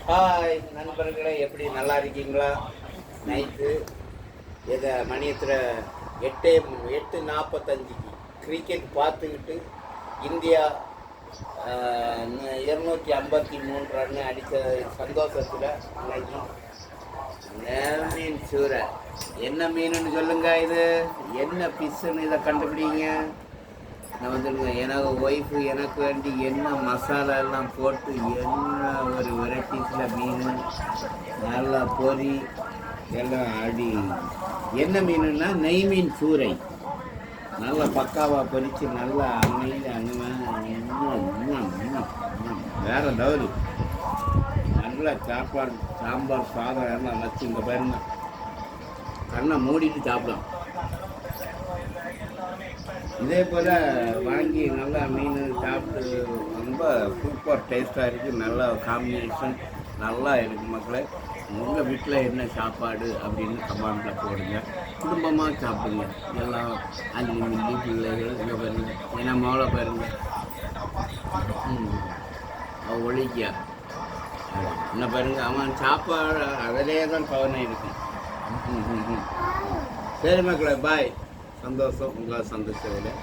Hi நண்பர்களே, எப்படி நல்லா இருக்கீங்களா? நைட்டு மணியத்தில் 8:45 கிரிக்கெட் பார்த்துக்கிட்டு இந்தியா 253 ரன் அடித்த சந்தோஷத்தில் இன்னைக்கு மீன் சூறை. என்ன மீனுன்னு சொல்லுங்க, இது என்ன ஃபிஷ்ஷுன்னு இதை கண்டுபிடிங்க. நான் வந்துடுங்க, எனக்கு ஒய்ஃபு எனக்கு வேண்டி என்ன மசாலா எல்லாம் போட்டு என்ன ஒரு வெரைட்டிஸில் மீன் நல்லா பொரி எல்லாம் அடி. என்ன மீனுன்னா நெய் மீன் சூறை. நல்லா பக்காவாக பொரித்து நல்லா அமைதி வேற லெவலு. நல்லா சாப்பாடு சாம்பார் சாதம் எல்லாம் வச்சு இங்கே பாருங்க, கண்ணை மூடிட்டு சாப்பிடலாம். இதே போல் வாங்கி நல்லா மீன் சாப்பிட்டு ரொம்ப சூப்பர் டேஸ்ட்டாக இருக்குது. நல்லா காம்பினேஷன் நல்லா இருக்குது. மக்களே, உங்கள் வீட்டில் என்ன சாப்பாடு அப்படின்னு கமெண்டில் போடுங்க. குடும்பமாக சாப்பிடுங்க. எல்லாம் அஞ்சு மில்லி பிள்ளைகள் இங்கே பாருங்க, ஏன்னா மோளை பாருங்க ஒழிக்கா என்ன பாருங்க, அவன் சாப்பாடு அதிலே தான் கவனம் இருக்கு. சரி மக்களே, பாய். சந்தோஷம் உங்களை சந்திச்சதில்.